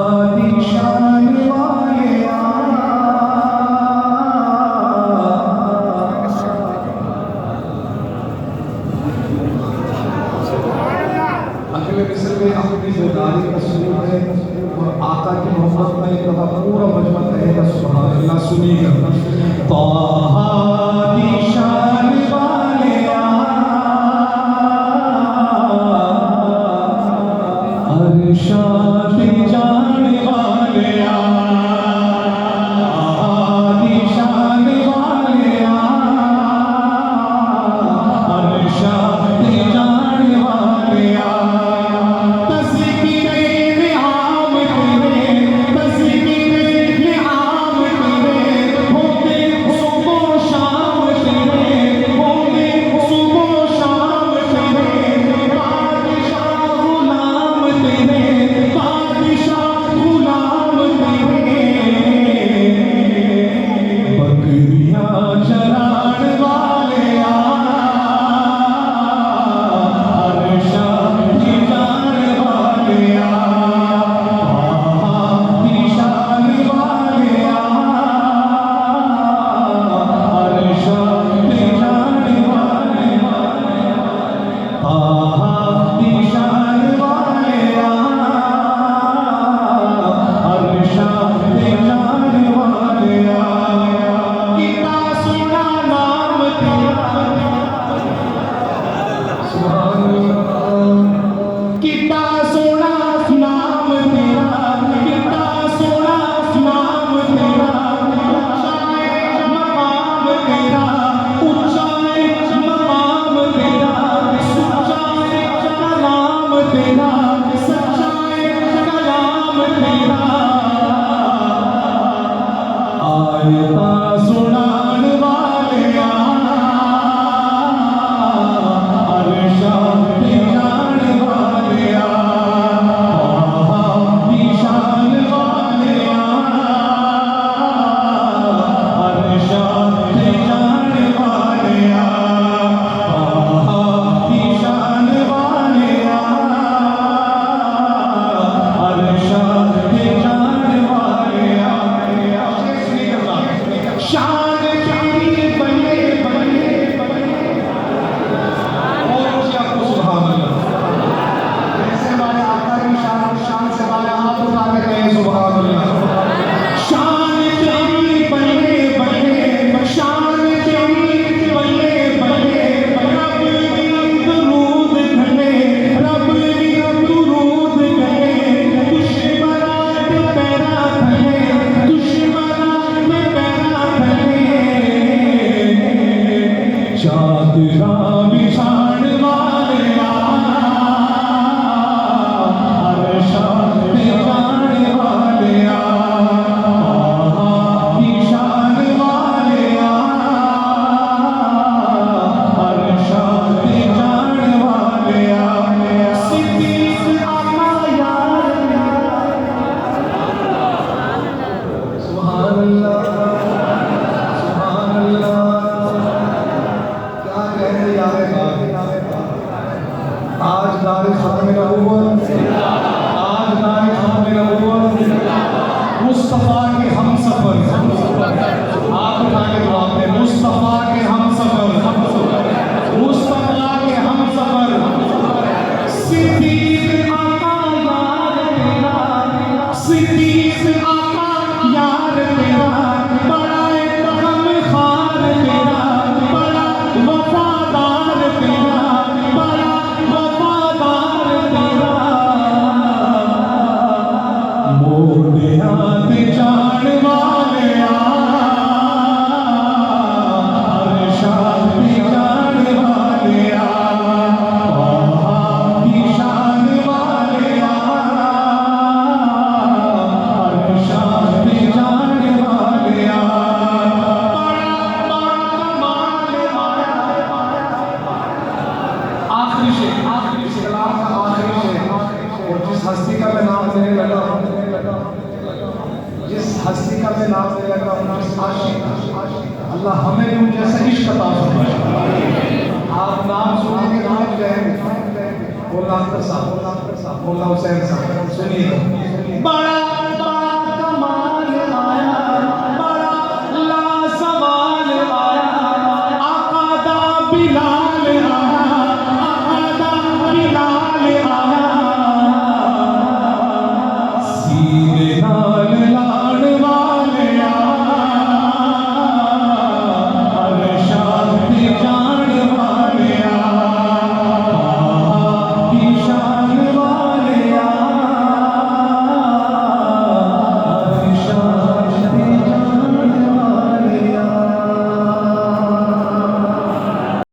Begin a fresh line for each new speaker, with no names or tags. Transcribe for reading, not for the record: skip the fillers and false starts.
निशान वाले अगले मिस्र में अपनी ज़िंदगी का सुरूर है और आका की मोहब्बत में एक दफा पूरा मजमा कहेगा सुभान अल्लाह। सुनिएगा ताहा निशान वाले अरशाद जाने वाले निशान वाले अरशाद जाने वाले मुस्तफा के हम सफर आप उठाने को आपने मुस्तफा के हम सफर मुस्तफा के हम सफर सिद्दीक आका यार तेरा सिद्दीक आका यार तेरा बड़ा हम खार तेरा बड़ा वफादार तेरा बड़ा वफादार तेरा मोड़े हाथ जान वाले अरशाद जान वाले निशान वाले अरशाद जान वाले आखिरी शेर कलाम का आखिरी शेर और जिस हस्ती का मैं नाम लेने लगा जिस हस्ती का मैं नाम ले लगा जिस आशिक अल्लाह हमें यूं जैसे इश्क अता फरमाए। आप नाम सुनेंगे नाम जाएंगे मौला अख्तर साहब मौला हुसैन साहब सुनिए।